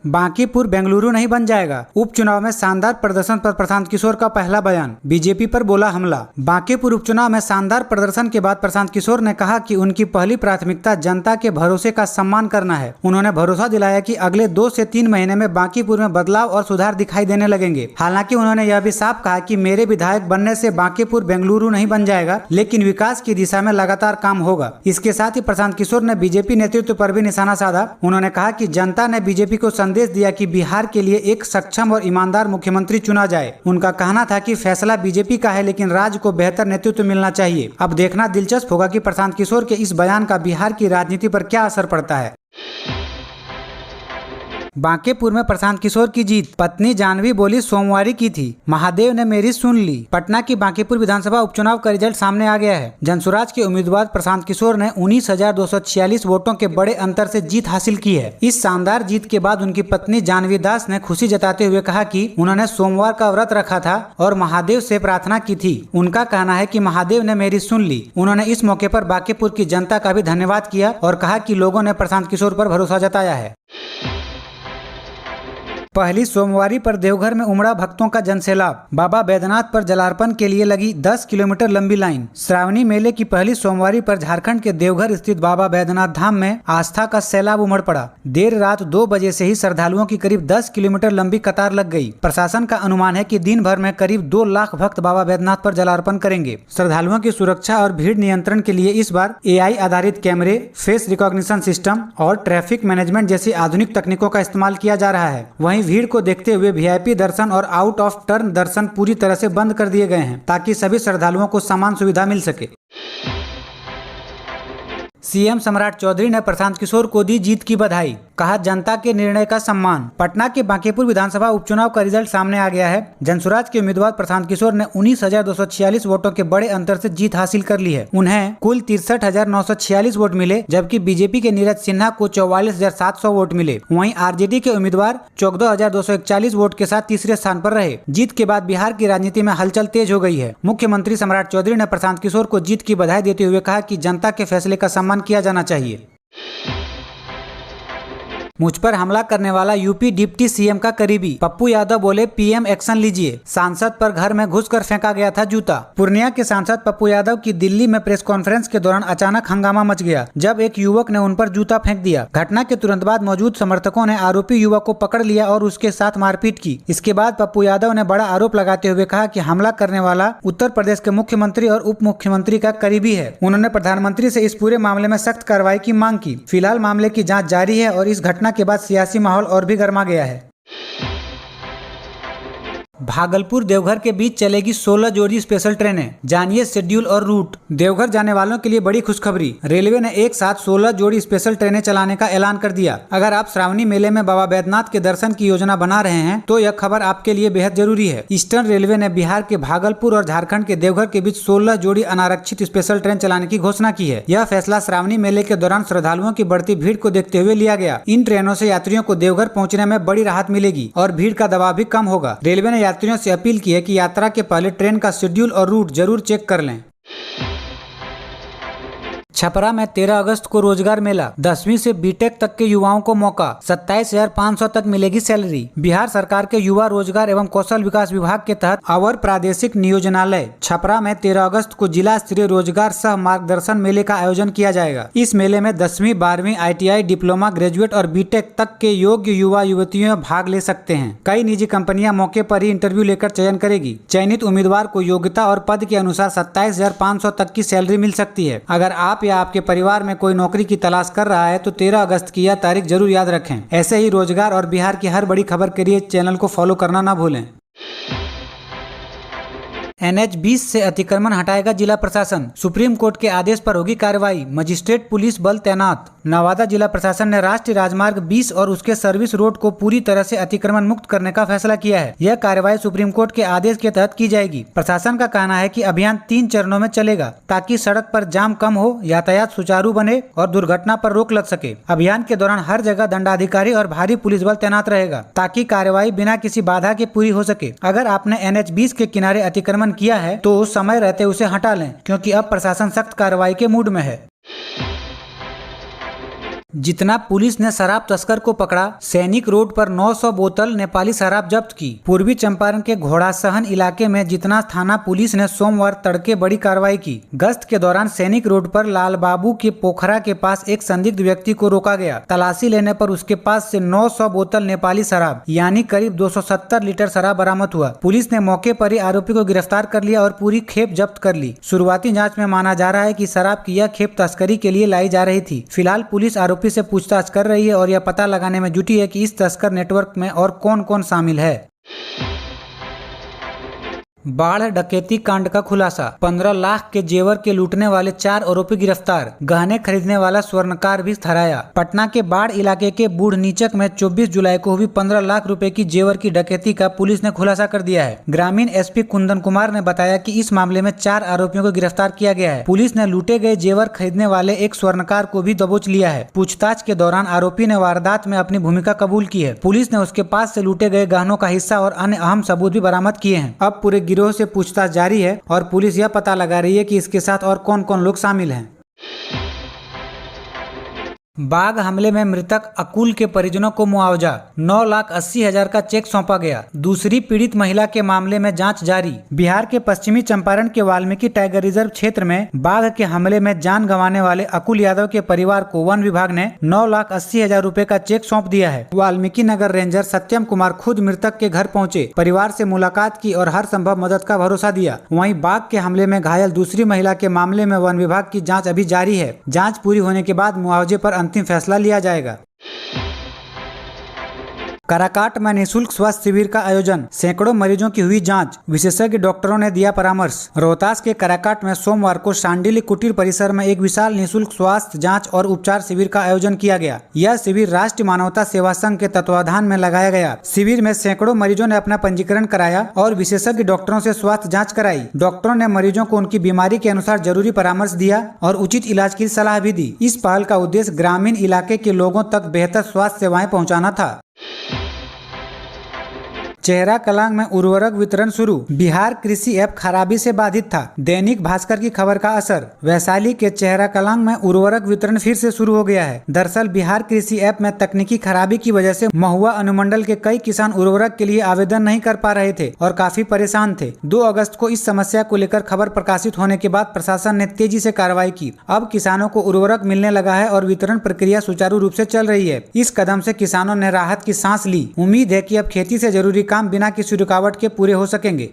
बांकीपुर बेंगलुरु नहीं बन जाएगा। उपचुनाव में शानदार प्रदर्शन पर प्रशांत किशोर का पहला बयान। बीजेपी पर बोला हमला। बांकीपुर उपचुनाव में शानदार प्रदर्शन के बाद प्रशांत किशोर ने कहा कि उनकी पहली प्राथमिकता जनता के भरोसे का सम्मान करना है। उन्होंने भरोसा दिलाया कि अगले 2 से 3 महीने में बांकीपुर में बदलाव और सुधार दिखाई देने लगेंगे। हालांकि उन्होंने यह भी साफ कहा कि मेरे विधायक बनने से बांकीपुर बेंगलुरु नहीं बन जाएगा, लेकिन विकास की दिशा में लगातार काम होगा। इसके साथ ही प्रशांत किशोर ने बीजेपी नेतृत्व पर भी निशाना साधा। उन्होंने कहा कि जनता ने बीजेपी को संदेश दिया कि बिहार के लिए एक सक्षम और ईमानदार मुख्यमंत्री चुना जाए। उनका कहना था कि फैसला बीजेपी का है, लेकिन राज्य को बेहतर नेतृत्व मिलना चाहिए। अब देखना दिलचस्प होगा कि प्रशांत किशोर के इस बयान का बिहार की राजनीति पर क्या असर पड़ता है। बांकीपुर में प्रशांत किशोर की जीत। पत्नी जानवी बोली सोमवारी की थी, महादेव ने मेरी सुन ली। पटना की बांकीपुर विधानसभा उपचुनाव का रिजल्ट सामने आ गया है। जनसुराज के उम्मीदवार प्रशांत किशोर ने 19,246 वोटों के बड़े अंतर से जीत हासिल की है। इस शानदार जीत के बाद उनकी पत्नी जानवी दास ने खुशी जताते हुए कहा कि उन्होंने सोमवार का व्रत रखा था और महादेव से प्रार्थना की थी। उनका कहना है कि महादेव ने मेरी सुन ली। उन्होंने इस मौके पर बांकीपुर की जनता का भी धन्यवाद किया और कहा कि लोगों ने प्रशांत किशोर पर भरोसा जताया है। पहली सोमवारी पर देवघर में उमड़ा भक्तों का जनसैलाब। बाबा बैद्यनाथ पर जलार्पण के लिए लगी 10 किलोमीटर लंबी लाइन। श्रावणी मेले की पहली सोमवारी पर झारखंड के देवघर स्थित बाबा बैद्यनाथ धाम में आस्था का सैलाब उमड़ पड़ा। देर रात 2 बजे से ही श्रद्धालुओं की करीब 10 किलोमीटर लंबी कतार लग गई। प्रशासन का अनुमान है कि दिन भर में करीब 2 लाख भक्त बाबा बैद्यनाथ पर जलार्पण करेंगे। श्रद्धालुओं की सुरक्षा और भीड़ नियंत्रण के लिए इस बार AI आधारित कैमरे, फेस रिकॉग्निशन सिस्टम और ट्रैफिक मैनेजमेंट जैसी आधुनिक तकनीकों का इस्तेमाल किया जा रहा है। वहीं भीड़ को देखते हुए VIP दर्शन और आउट ऑफ टर्न दर्शन पूरी तरह से बंद कर दिए गए हैं, ताकि सभी श्रद्धालुओं को समान सुविधा मिल सके। CM सम्राट चौधरी ने प्रशांत किशोर को दी जीत की बधाई। कहा जनता के निर्णय का सम्मान। पटना के बांकीपुर विधानसभा उपचुनाव का रिजल्ट सामने आ गया है। जनसुराज के उम्मीदवार प्रशांत किशोर ने 19,246 वोटों के बड़े अंतर से जीत हासिल कर ली है। उन्हें कुल 63,946 वोट मिले, जबकि बीजेपी के नीरज सिन्हा को 44,700 वोट मिले। वहीं RJD के उम्मीदवार 14,241 वोट के साथ तीसरे स्थान पर रहे। जीत के बाद बिहार की राजनीति में हलचल तेज हो गई है। मुख्यमंत्री सम्राट चौधरी ने प्रशांत किशोर को जीत की बधाई देते हुए कहा कि जनता के फैसले का सम्मान किया जाना चाहिए। मुझ पर हमला करने वाला यूपी डिप्टी CM का करीबी। पप्पू यादव बोले PM एक्शन लीजिए। सांसद पर घर में घुसकर फेंका गया था जूता। पूर्णिया के सांसद पप्पू यादव की दिल्ली में प्रेस कॉन्फ्रेंस के दौरान अचानक हंगामा मच गया, जब एक युवक ने उन पर जूता फेंक दिया। घटना के तुरंत बाद मौजूद समर्थकों ने आरोपी युवक को पकड़ लिया और उसके साथ मारपीट की। इसके बाद पप्पू यादव ने बड़ा आरोप लगाते हुए कहा कि हमला करने वाला उत्तर प्रदेश के मुख्यमंत्री और उप मुख्यमंत्री का करीबी है। उन्होंने प्रधानमंत्री से इस पूरे मामले में सख्त कार्रवाई की मांग की। फिलहाल मामले की जाँच जारी है और इस घटना के बाद सियासी माहौल और भी गर्मा गया है। भागलपुर देवघर के बीच चलेगी 16 जोड़ी स्पेशल ट्रेनें। जानिए शेड्यूल और रूट। देवघर जाने वालों के लिए बड़ी खुशखबरी। रेलवे ने एक साथ 16 जोड़ी स्पेशल ट्रेनें चलाने का ऐलान कर दिया। अगर आप श्रावणी मेले में बाबा बैद्यनाथ के दर्शन की योजना बना रहे हैं तो यह खबर आपके लिए बेहद जरूरी है। ईस्टर्न रेलवे ने बिहार के भागलपुर और झारखंड के देवघर के बीच 16 जोड़ी अनारक्षित स्पेशल ट्रेन चलाने की घोषणा की है। यह फैसला श्रावणी मेले के दौरान श्रद्धालुओं की बढ़ती भीड़ को देखते हुए लिया गया। इन ट्रेनों से यात्रियों को देवघर पहुँचने में बड़ी राहत मिलेगी और भीड़ का दबाव भी कम होगा। रेलवे ने यात्रियों से अपील की है कि यात्रा के पहले ट्रेन का शेड्यूल और रूट जरूर चेक कर लें। छपरा में 13 अगस्त को रोजगार मेला। 10वीं से बीटेक तक के युवाओं को मौका। 27,500 तक मिलेगी सैलरी। बिहार सरकार के युवा रोजगार एवं कौशल विकास विभाग के तहत अवर प्रादेशिक नियोजनालय छपरा में 13 अगस्त को जिला स्तरीय रोजगार सह मार्गदर्शन मेले का आयोजन किया जाएगा। इस मेले में 10वीं, 12वीं, ITI, डिप्लोमा, ग्रेजुएट और बीटेक तक के योग्य युवा युवतियों भाग ले सकते हैं। कई निजी कंपनियां मौके पर ही इंटरव्यू लेकर चयन करेगी। चयनित उम्मीदवार को योग्यता और पद के अनुसार 27,500 तक की सैलरी मिल सकती है। अगर आप या आपके परिवार में कोई नौकरी की तलाश कर रहा है तो 13 अगस्त की यह तारीख जरूर याद रखें। ऐसे ही रोजगार और बिहार की हर बड़ी खबर के लिए चैनल को फॉलो करना ना भूलें। NH-20 से अतिक्रमण हटाएगा जिला प्रशासन। सुप्रीम कोर्ट के आदेश पर होगी कार्रवाई। मजिस्ट्रेट पुलिस बल तैनात। नवादा जिला प्रशासन ने राष्ट्रीय राजमार्ग 20 और उसके सर्विस रोड को पूरी तरह से अतिक्रमण मुक्त करने का फैसला किया है। यह कार्रवाई सुप्रीम कोर्ट के आदेश के तहत की जाएगी। प्रशासन का कहना है कि अभियान 3 चरणों में चलेगा, ताकि सड़क पर जाम कम हो, यातायात सुचारू बने और दुर्घटना पर रोक लग सके। अभियान के दौरान हर जगह दंडाधिकारी और भारी पुलिस बल तैनात रहेगा, ताकि कार्रवाई बिना किसी बाधा के पूरी हो सके। अगर आपने NH-20 के किनारे अतिक्रमण किया है तो समय रहते उसे हटा लें, क्योंकि अब प्रशासन सख्त कार्रवाई के मूड में है। जितना पुलिस ने शराब तस्कर को पकड़ा, सैनिक रोड पर 900 बोतल नेपाली शराब जब्त की। पूर्वी चंपारण के घोड़ासहन इलाके में जितना थाना पुलिस ने सोमवार तड़के बड़ी कार्रवाई की। गश्त के दौरान सैनिक रोड पर लालबाबू के पोखरा के पास एक संदिग्ध व्यक्ति को रोका गया। तलाशी लेने पर उसके पास से 900 बोतल नेपाली शराब यानी करीब 270 लीटर शराब बरामद हुआ। पुलिस ने मौके पर ही आरोपी को गिरफ्तार कर लिया और पूरी खेप जब्त कर ली। शुरुआती जांच में माना जा रहा है कि शराब की यह खेप तस्करी के लिए लाई जा रही थी। फिलहाल पुलिस आरोपी से पूछताछ कर रही है और यह पता लगाने में जुटी है कि इस तस्कर नेटवर्क में और कौन कौन शामिल है। बाढ़ डकैती कांड का खुलासा, 15 लाख के जेवर के लूटने वाले 4 आरोपी गिरफ्तार। गहने खरीदने वाला स्वर्णकार भी ठहराया। पटना के बाढ़ इलाके के बूढ़नीचक में 24 जुलाई को हुई 15 लाख रुपए की जेवर की डकैती का पुलिस ने खुलासा कर दिया है। ग्रामीण एसपी कुंदन कुमार ने बताया कि इस मामले में 4 आरोपियों को गिरफ्तार किया गया है। पुलिस ने लूटे गए जेवर खरीदने वाले एक स्वर्णकार को भी दबोच लिया है। पूछताछ के दौरान आरोपी ने वारदात में अपनी भूमिका कबूल की है। पुलिस ने उसके पास से लूटे गए गहनों का हिस्सा और अन्य अहम सबूत भी बरामद किए हैं। अब पूरे गिरोह से पूछताछ जारी है और पुलिस यह पता लगा रही है कि इसके साथ और कौन कौन लोग शामिल हैं। बाघ हमले में मृतक अकुल के परिजनों को मुआवजा 9,80,000 का चेक सौंपा गया। दूसरी पीड़ित महिला के मामले में जांच जारी। बिहार के पश्चिमी चंपारण के वाल्मीकि टाइगर रिजर्व क्षेत्र में बाघ के हमले में जान गंवाने वाले अकुल यादव के परिवार को वन विभाग ने 9,80,000 रुपए का चेक सौंप दिया है। वाल्मीकि नगर रेंजर सत्यम कुमार खुद मृतक के घर पहुंचे, परिवार से मुलाकात की और हर संभव मदद का भरोसा दिया। वहीं बाघ के हमले में घायल दूसरी महिला के मामले में वन विभाग की जाँच अभी जारी है। जाँच पूरी होने के बाद मुआवजे पर अंतिम फैसला लिया जाएगा। काराकाट में निःशुल्क स्वास्थ्य शिविर का आयोजन, सैकड़ों मरीजों की हुई जांच, विशेषज्ञ डॉक्टरों ने दिया परामर्श। रोहतास के काराकाट में सोमवार को शांडिल्य कुटीर परिसर में एक विशाल निःशुल्क स्वास्थ्य जांच और उपचार शिविर का आयोजन किया गया। यह शिविर राष्ट्रीय मानवता सेवा संघ के तत्वाधान में लगाया गया। शिविर में सैकड़ों मरीजों ने अपना पंजीकरण कराया और विशेषज्ञ डॉक्टरों से स्वास्थ्य जाँच कराई। डॉक्टरों ने मरीजों को उनकी बीमारी के अनुसार जरूरी परामर्श दिया और उचित इलाज की सलाह भी दी। इस पहल का उद्देश्य ग्रामीण इलाके के लोगों तक बेहतर स्वास्थ्य सेवाएं पहुंचाना था। चेहरा कलां में उर्वरक वितरण शुरू, बिहार कृषि ऐप खराबी से बाधित था। दैनिक भास्कर की खबर का असर, वैशाली के चेहरा कलां में उर्वरक वितरण फिर से शुरू हो गया है। दरअसल बिहार कृषि ऐप में तकनीकी खराबी की वजह से महुआ अनुमंडल के कई किसान उर्वरक के लिए आवेदन नहीं कर पा रहे थे और काफी परेशान थे। 2 अगस्त को इस समस्या को लेकर खबर प्रकाशित होने के बाद प्रशासन ने तेजी से कार्रवाई की। अब किसानों को उर्वरक मिलने लगा है और वितरण प्रक्रिया सुचारू रूप से चल रही है। इस कदम से किसानों ने राहत की सांस ली। उम्मीद है कि अब खेती से जरूरी काम बिना किसी रुकावट के पूरे हो सकेंगे।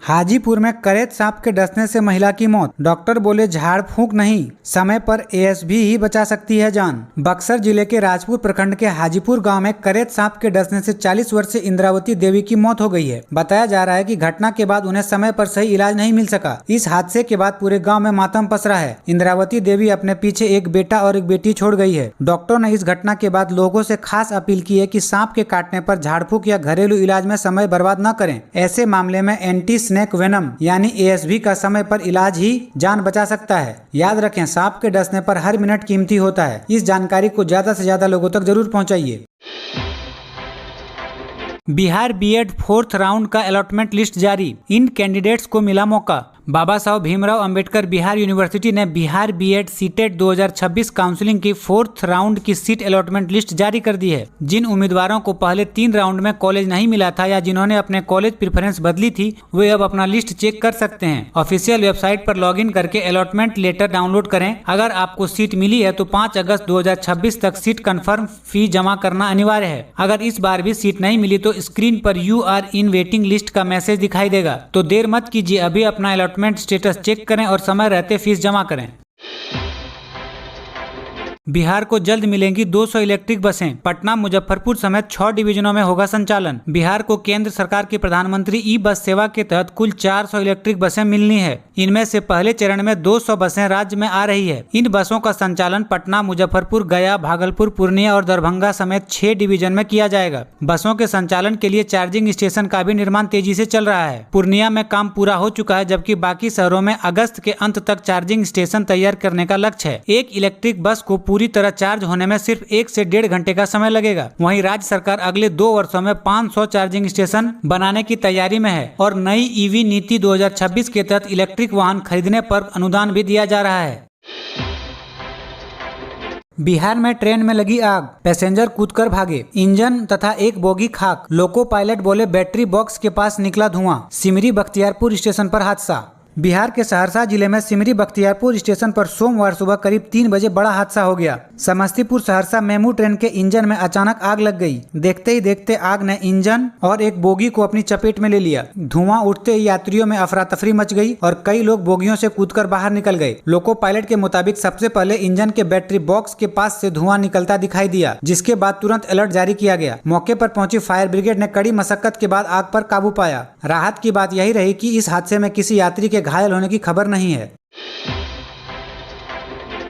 हाजीपुर में करेत सांप के डसने से महिला की मौत, डॉक्टर बोले झाड़ फूंक नहीं, समय पर एएसबी ही बचा सकती है जान। बक्सर जिले के राजपुर प्रखंड के हाजीपुर गांव में करेत सांप के डसने से 40 वर्षीय इंद्रावती देवी की मौत हो गई है। बताया जा रहा है कि घटना के बाद उन्हें समय पर सही इलाज नहीं मिल सका। इस हादसे के बाद पूरे गाँव में मातम पसरा है। इंद्रावती देवी अपने पीछे एक बेटा और एक बेटी छोड़ गई है। डॉक्टरों ने इस घटना के बाद लोगों से खास अपील की है कि सांप के काटने पर झाड़ फूंक या घरेलू इलाज में समय बर्बाद न करें। ऐसे मामले में एंटी स्नेक वेनम यानी एएसवी का समय पर इलाज ही जान बचा सकता है। याद रखें, सांप के डसने पर हर मिनट कीमती होता है। इस जानकारी को ज्यादा से ज्यादा लोगों तक जरूर पहुंचाइए। बिहार बीएड 4th राउंड का अलॉटमेंट लिस्ट जारी, इन कैंडिडेट्स को मिला मौका। बाबा साहब भीमराव अंबेडकर बिहार यूनिवर्सिटी ने बिहार बीएड सीटेट 2026 काउंसलिंग की 4th राउंड की सीट अलॉटमेंट लिस्ट जारी कर दी है। जिन उम्मीदवारों को पहले 3 राउंड में कॉलेज नहीं मिला था या जिन्होंने अपने कॉलेज प्रेफरेंस बदली थी, वे अब अपना लिस्ट चेक कर सकते हैं। ऑफिशियल वेबसाइट पर लॉगिन करके अलॉटमेंट लेटर डाउनलोड करें। अगर आपको सीट मिली है तो 5 अगस्त 2026 तक सीट कंफर्म फी जमा करना अनिवार्य है। अगर इस बार भी सीट नहीं मिली तो स्क्रीन पर you are in waiting list का मैसेज दिखाई देगा। तो देर मत कीजिए, अभी अपना अलॉटमेंट स्टेटस चेक करें और समय रहते फीस जमा करें। बिहार को जल्द मिलेंगी 200 इलेक्ट्रिक बसें, पटना मुजफ्फरपुर समेत 6 डिवीजनों में होगा संचालन। बिहार को केंद्र सरकार की प्रधानमंत्री ई बस सेवा के तहत कुल 400 इलेक्ट्रिक बसें मिलनी है। इनमें से पहले चरण में 200 बसें राज्य में आ रही है। इन बसों का संचालन पटना, मुजफ्फरपुर, गया, भागलपुर, पूर्णिया और दरभंगा समेत 6 डिवीजन में किया जाएगा। बसों के संचालन के लिए चार्जिंग स्टेशन का भी निर्माण तेजी से चल रहा है। पूर्णिया में काम पूरा हो चुका है, जबकि बाकी शहरों में अगस्त के अंत तक चार्जिंग स्टेशन तैयार करने का लक्ष्य है। एक इलेक्ट्रिक बस को पूरी तरह चार्ज होने में सिर्फ 1 से 1.5 घंटे का समय लगेगा। वहीं राज्य सरकार अगले 2 वर्षों में 500 चार्जिंग स्टेशन बनाने की तैयारी में है और नई ईवी नीति 2026 के तहत इलेक्ट्रिक वाहन खरीदने पर अनुदान भी दिया जा रहा है। बिहार में ट्रेन में लगी आग, पैसेंजर कूदकर भागे, इंजन तथा एक बोगी खाक, लोको पायलट बोले बैटरी बॉक्स के पास निकला धुआं। सिमरी बख्तियारपुर स्टेशन पर हादसा। बिहार के सहरसा जिले में सिमरी बख्तियारपुर स्टेशन पर सोमवार सुबह करीब 3 बजे बड़ा हादसा हो गया। समस्तीपुर सहरसा मेमू ट्रेन के इंजन में अचानक आग लग गई। देखते ही देखते आग ने इंजन और एक बोगी को अपनी चपेट में ले लिया। धुआं उठते ही यात्रियों में अफरा तफरी मच गई और कई लोग बोगियों से कूदकर बाहर निकल गए। लोको पायलट के मुताबिक सबसे पहले इंजन के बैटरी बॉक्स के पास से धुआं निकलता दिखाई दिया, जिसके बाद तुरंत अलर्ट जारी किया गया। मौके पर पहुंची फायर ब्रिगेड ने कड़ी मशक्कत के बाद आग पर काबू पाया। राहत की बात यही रही कि इस हादसे में किसी यात्री के घायल होने की खबर नहीं है।